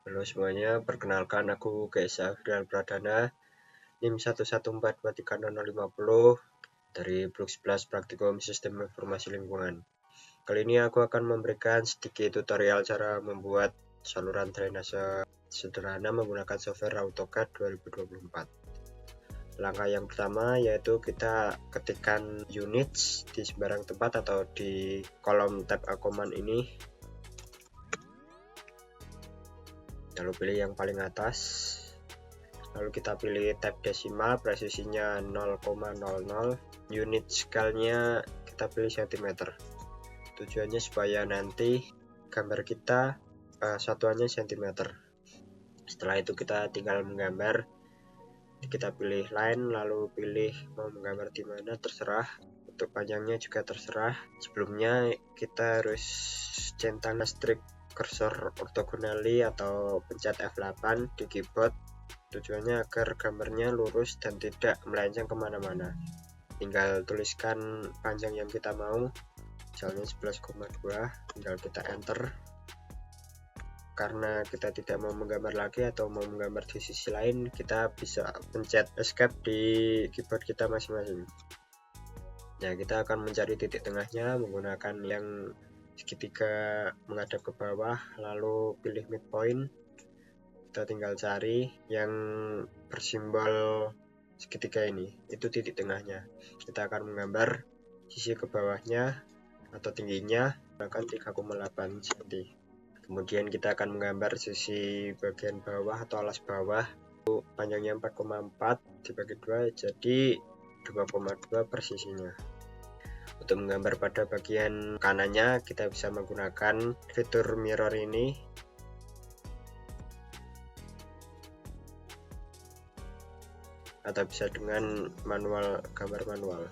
Halo semuanya, perkenalkan aku Gaisa Fidal Pradana, NIM 114230050 dari Blok 11 Praktikum Sistem Informasi Lingkungan. Kali ini aku akan memberikan sedikit tutorial cara membuat saluran drainase sederhana menggunakan software AutoCAD 2024. Langkah yang pertama yaitu kita ketikkan units di sembarang tempat atau di kolom tab Command ini. Lalu pilih yang paling atas, lalu kita pilih tab desimal, presisinya 0,00, unit scale-nya kita pilih cm. Tujuannya supaya nanti gambar kita satuannya cm. Setelah itu kita tinggal menggambar, kita pilih line, lalu pilih mau menggambar di mana, terserah. Untuk panjangnya juga terserah. Sebelumnya kita harus centang strip cursor orthogonally atau pencet F8 di keyboard. Tujuannya agar gambarnya lurus dan tidak melenceng kemana-mana. Tinggal tuliskan panjang yang kita mau, misalnya 11,2, tinggal kita enter. Karena kita tidak mau menggambar lagi atau mau menggambar di sisi lain, kita bisa pencet escape di keyboard kita masing-masing. Nah, kita akan mencari titik tengahnya menggunakan yang segitiga menghadap ke bawah, lalu pilih midpoint. Kita tinggal cari yang bersimbol segitiga ini, itu titik tengahnya. Kita akan menggambar sisi ke bawahnya atau tingginya menggunakan 3,8 cm. Kemudian kita akan menggambar sisi bagian bawah atau alas bawah, panjangnya 4,4 dibagi 2 jadi 2,2 persisinya. Untuk menggambar pada bagian kanannya kita bisa menggunakan fitur mirror ini. Atau bisa dengan manual, gambar manual.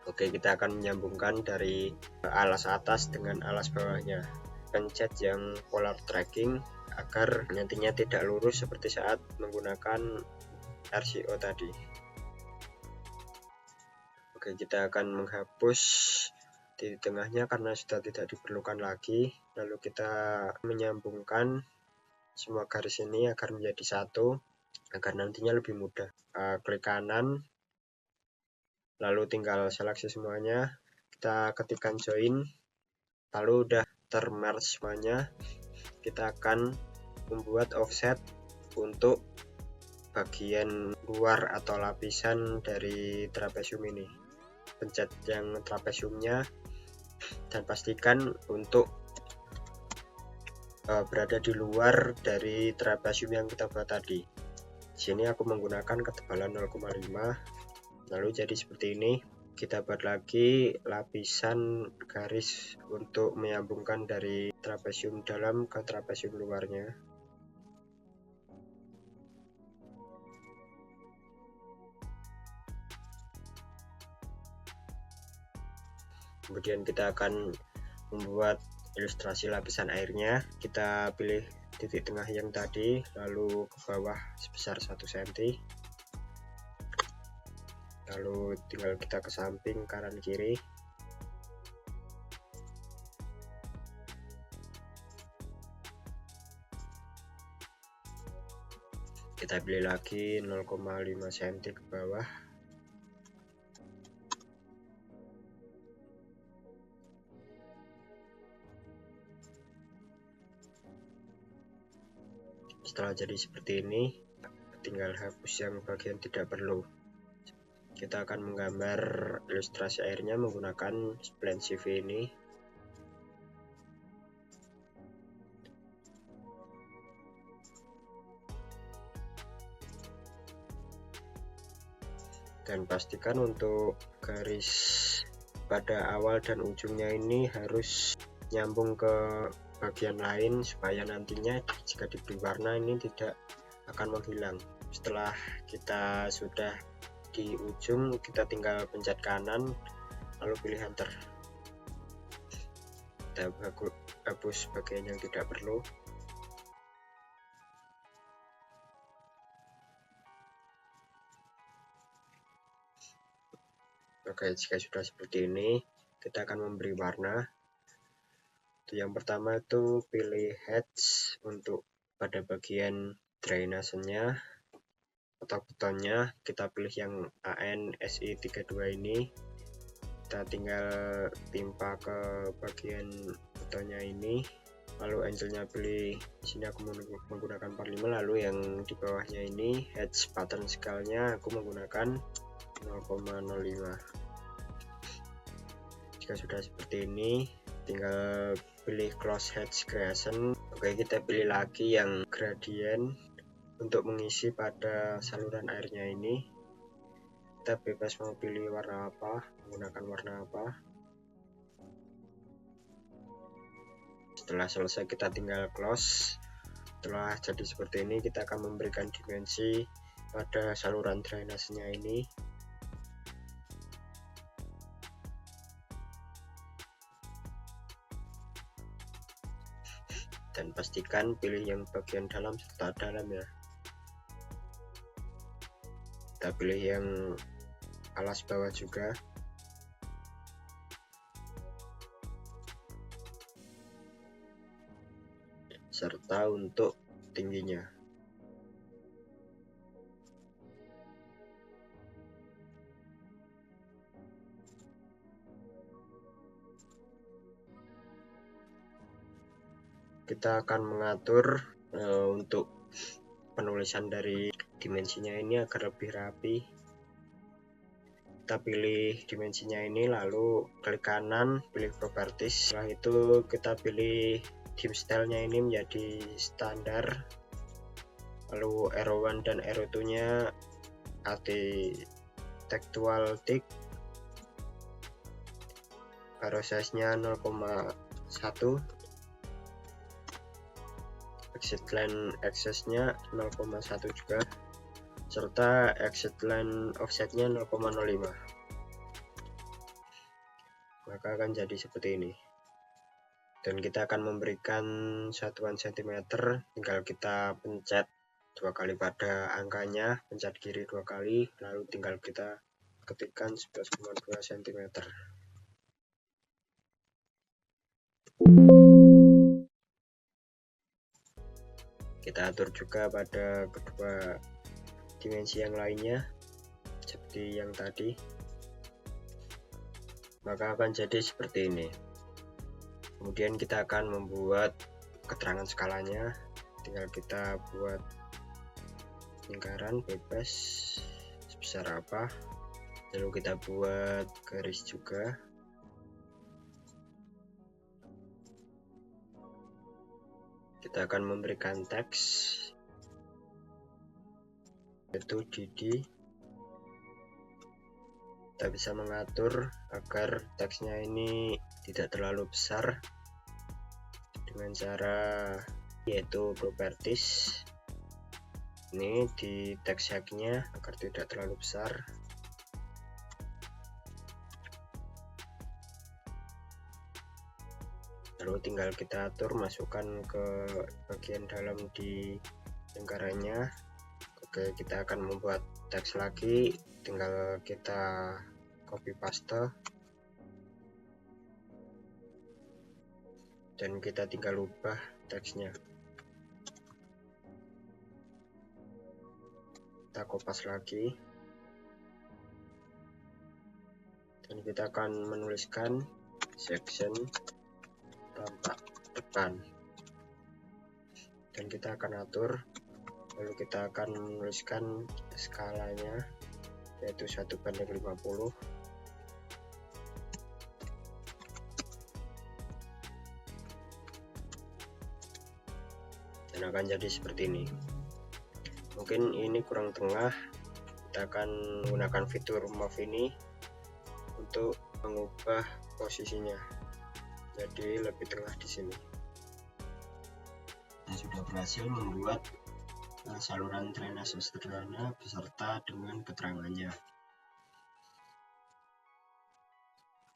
Oke, kita akan menyambungkan dari alas atas dengan alas bawahnya. Pencet yang polar tracking agar nantinya tidak lurus seperti saat menggunakan RCO tadi. Oke, kita akan menghapus di tengahnya karena sudah tidak diperlukan lagi. Lalu kita menyambungkan semua garis ini agar menjadi satu, agar nantinya lebih mudah. Klik kanan, lalu tinggal seleksi semuanya, kita ketikkan join, lalu udah termerge semuanya. Kita akan membuat offset untuk bagian luar atau lapisan dari trapesium ini. Pencet yang trapesiumnya dan pastikan untuk berada di luar dari trapesium yang kita buat tadi. Di sini aku menggunakan ketebalan 0,5. Lalu jadi seperti ini. Kita buat lagi lapisan garis untuk menyambungkan dari trapesium dalam ke trapesium luarnya. Kemudian kita akan membuat ilustrasi lapisan airnya. Kita pilih titik tengah yang tadi, lalu ke bawah sebesar 1 cm. Lalu tinggal kita ke samping kanan kiri. Kita pilih lagi 0,5 cm ke bawah. Setelah jadi seperti ini, tinggal hapus yang bagian tidak perlu. Kita akan menggambar ilustrasi airnya menggunakan spline CV ini. Dan pastikan untuk garis pada awal dan ujungnya ini harus nyambung ke bagian lain supaya nantinya jika diberi warna ini tidak akan menghilang. Setelah kita sudah di ujung, kita tinggal pencet kanan lalu pilih enter. Kita hapus bagian yang tidak perlu. Oke, jika sudah seperti ini, kita akan memberi warna. Yang pertama itu pilih hatch untuk pada bagian drainasenya atau betonnya, kita pilih yang AN-SI32 ini. Kita tinggal timpa ke bagian betonnya ini, lalu angelnya pilih. Di sini aku menggunakan 45, lalu yang di bawahnya ini hedge pattern scale-nya aku menggunakan 0,05. Jika sudah seperti ini, tinggal pilih close hedge creation. Oke, kita pilih lagi yang gradient untuk mengisi pada saluran airnya ini. Kita bebas mau pilih warna apa, menggunakan warna apa. Setelah selesai kita tinggal close. Setelah jadi seperti ini, kita akan memberikan dimensi pada saluran drainasenya ini. Dan pastikan pilih yang bagian dalam serta dalam ya. Kita pilih yang alas bawah juga. Serta untuk tingginya. Kita akan mengatur untuk penulisan dari dimensinya ini agar lebih rapi. Kita pilih dimensinya ini, lalu klik kanan, pilih properties. Setelah itu kita pilih theme style-nya ini menjadi standar. Lalu arrow 1 dan arrow 2-nya textual tick. Arrow size-nya 0,1. Exit line access-nya 0,1 juga, serta exit line offset-nya 0,05. Maka akan jadi seperti ini. Dan kita akan memberikan satuan cm, tinggal kita pencet 2 kali pada angkanya, pencet kiri 2 kali, lalu tinggal kita ketikkan 11,2 cm. Kita atur juga pada kedua dimensi yang lainnya seperti yang tadi, maka akan jadi seperti ini. Kemudian kita akan membuat keterangan skalanya, tinggal kita buat lingkaran bebas sebesar apa, lalu kita buat garis juga. Kita akan memberikan teks yaitu DD. Kita bisa mengatur agar teksnya ini tidak terlalu besar dengan cara yaitu properties. Ini di teks hake-nya agar tidak terlalu besar. Lalu tinggal kita atur, masukkan ke bagian dalam di lingkarannya. Oke, kita akan membuat teks lagi, tinggal kita copy paste dan kita tinggal ubah teksnya. Kita kopas lagi dan kita akan menuliskan section tampak depan, dan kita akan atur, lalu kita akan menuliskan skalanya yaitu 1:50, dan akan jadi seperti ini. Mungkin ini kurang tengah, kita akan menggunakan fitur move ini untuk mengubah posisinya jadi lebih tengah di sini. Kita sudah berhasil membuat saluran drainase sederhana beserta dengan keterangannya.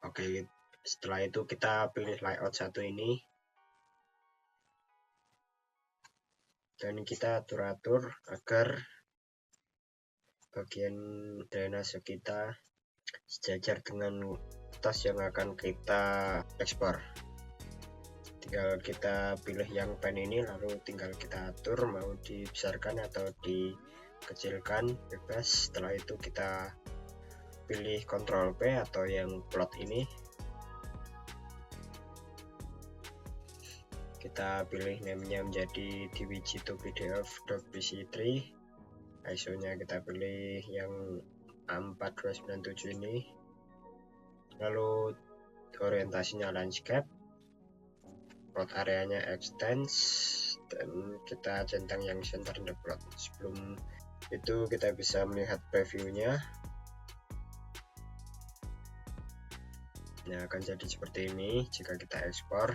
Oke, setelah itu kita pilih layout satu ini dan kita atur-atur agar bagian drainase kita sejajar dengan tas yang akan kita ekspor. tinggal kita pilih yang pen ini, lalu tinggal kita atur mau dibesarkan atau dikecilkan, bebas. Setelah itu kita pilih Ctrl P atau yang plot ini, kita pilih namenya menjadi dwg2pdf.pc3, ISO nya kita pilih yang A4297 ini, lalu orientasinya landscape, plot areanya extends, dan kita centang yang center the plot. Sebelum itu kita bisa melihat previewnya. Nah, akan jadi seperti ini jika kita ekspor.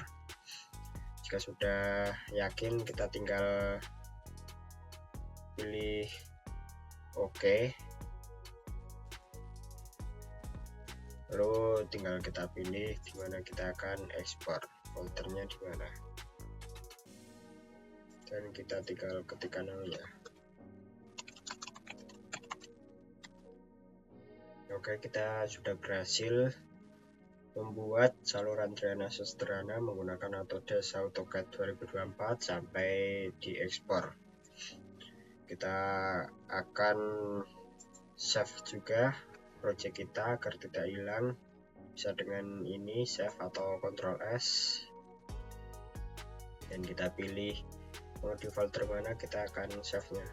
Jika sudah yakin, kita tinggal pilih OK, lalu tinggal kita pilih di mana kita akan ekspor, foldernya di mana, dan kita tinggal ketikkan namanya. Oke, kita sudah berhasil membuat saluran drainase sederhana menggunakan Autodesk AutoCAD 2024 sampai diekspor. Kita akan save juga project kita agar tidak hilang, bisa dengan ini save atau Ctrl S, dan kita pilih mau di folder mana kita akan save nya.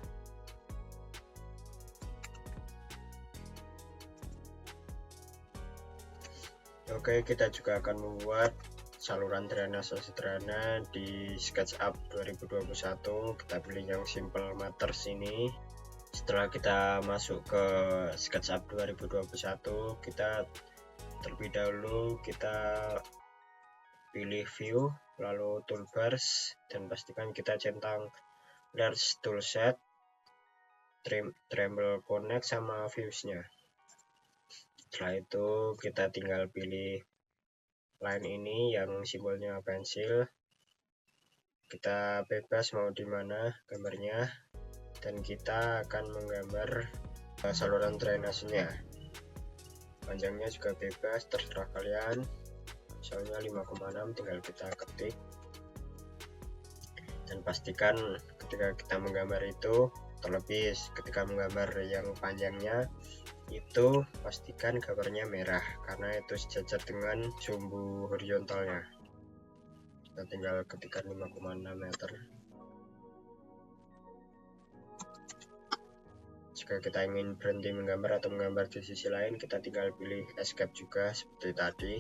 Oke, kita juga akan membuat saluran drainase sederhana di SketchUp 2021. Kita pilih yang Simple Matters ini. Setelah kita masuk ke SketchUp 2021, kita terlebih dahulu kita pilih View, lalu Toolbars, dan pastikan kita centang Large Toolset, Tremble Connect, sama Views-nya. Setelah itu kita tinggal pilih line ini yang simbolnya pensil. Kita bebas mau di mana gambarnya, dan kita akan menggambar saluran drainasenya. Panjangnya juga bebas, terserah kalian. Misalnya 5,6, tinggal kita ketik. Dan pastikan ketika kita menggambar itu, terlebih ketika menggambar yang panjangnya, itu pastikan gambarnya merah karena itu sejajar dengan sumbu horizontalnya. Kita tinggal ketikkan 5,6 meter. Jika kita ingin berhenti menggambar atau menggambar di sisi lain, kita tinggal pilih escape juga seperti tadi,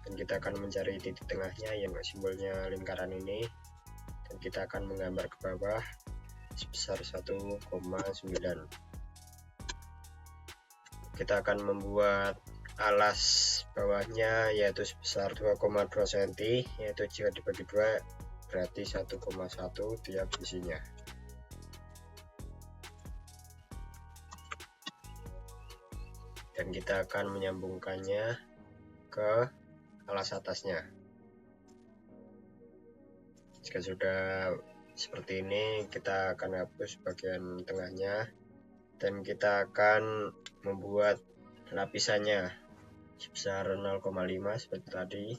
dan kita akan mencari titik tengahnya yang simbolnya lingkaran ini, dan kita akan menggambar ke bawah sebesar 1,9. Kita akan membuat alas bawahnya yaitu sebesar 2,2 cm, yaitu jika dibagi 2 berarti 1,1 tiap sisinya. Dan kita akan menyambungkannya ke alas atasnya. Jika sudah seperti ini, kita akan hapus bagian tengahnya, dan kita akan membuat lapisannya sebesar 0,5 seperti tadi.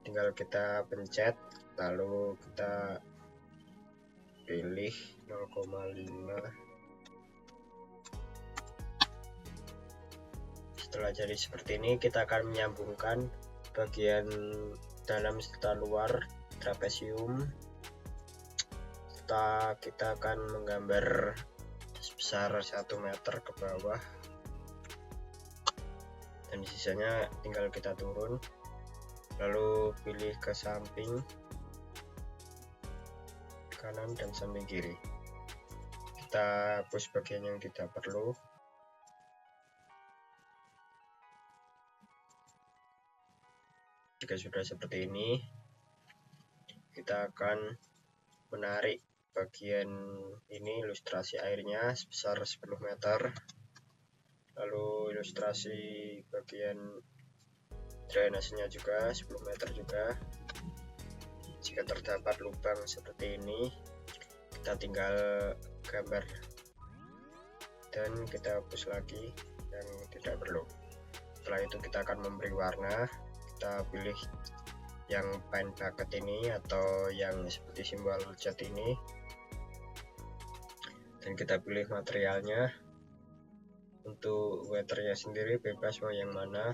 Tinggal kita pencet, lalu kita pilih 0,5. Setelah jadi seperti ini, kita akan menyambungkan bagian dalam serta luar trapesium. Kita akan menggambar sebesar 1 meter ke bawah, dan sisanya tinggal kita turun, lalu pilih ke samping kanan dan samping kiri. Kita hapus bagian yang tidak perlu. Jika sudah seperti ini, kita akan menarik bagian ini, ilustrasi airnya sebesar 10 meter, lalu ilustrasi bagian drainasenya juga 10 meter juga. Jika terdapat lubang seperti ini, kita tinggal gambar dan kita hapus lagi yang tidak perlu. Setelah itu kita akan memberi warna. Kita pilih yang paint bucket ini atau yang seperti simbol cat ini, dan kita pilih materialnya. Untuk weathernya sendiri bebas mau yang mana,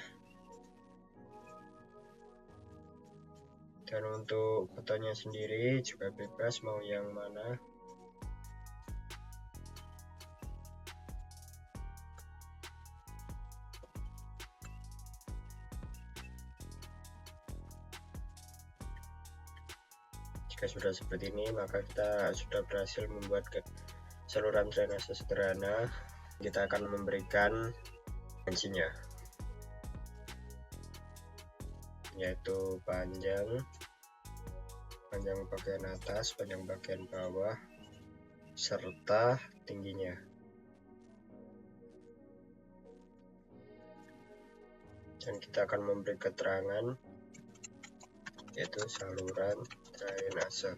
dan untuk fotonya sendiri juga bebas mau yang mana. Jika sudah seperti ini, maka kita sudah berhasil membuat saluran drainase sederhana. Kita akan memberikan dimensinya, yaitu panjang bagian atas, panjang bagian bawah, serta tingginya. Dan kita akan memberi keterangan, yaitu saluran drainase.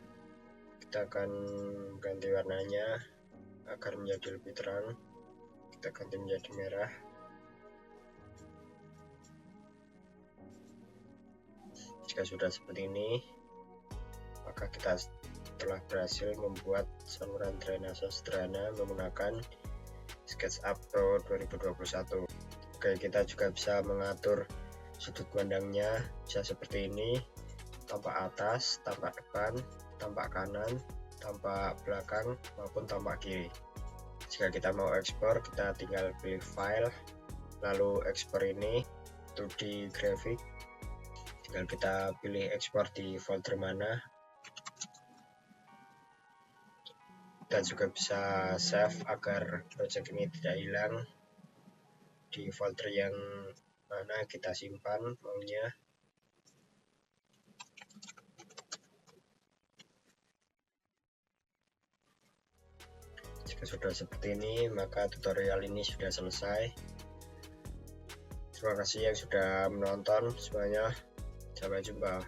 Kita akan ganti warnanya agar menjadi lebih terang. Kita ganti menjadi merah. Jika sudah seperti ini, maka kita telah berhasil membuat saluran drainase sederhana menggunakan SketchUp Pro 2021. Oke, kita juga bisa mengatur sudut pandangnya, bisa seperti ini: tampak atas, tampak depan, tampak kanan, tampak belakang, maupun tampak kiri. Jika kita mau ekspor, kita tinggal pilih file, lalu ekspor ini 2D graphic. Tinggal kita pilih ekspor di folder mana. Kita juga bisa save agar project ini tidak hilang di folder yang mana kita simpan maunya. Jika sudah seperti ini, maka tutorial ini sudah selesai. Terima kasih yang sudah menonton semuanya. Sampai jumpa.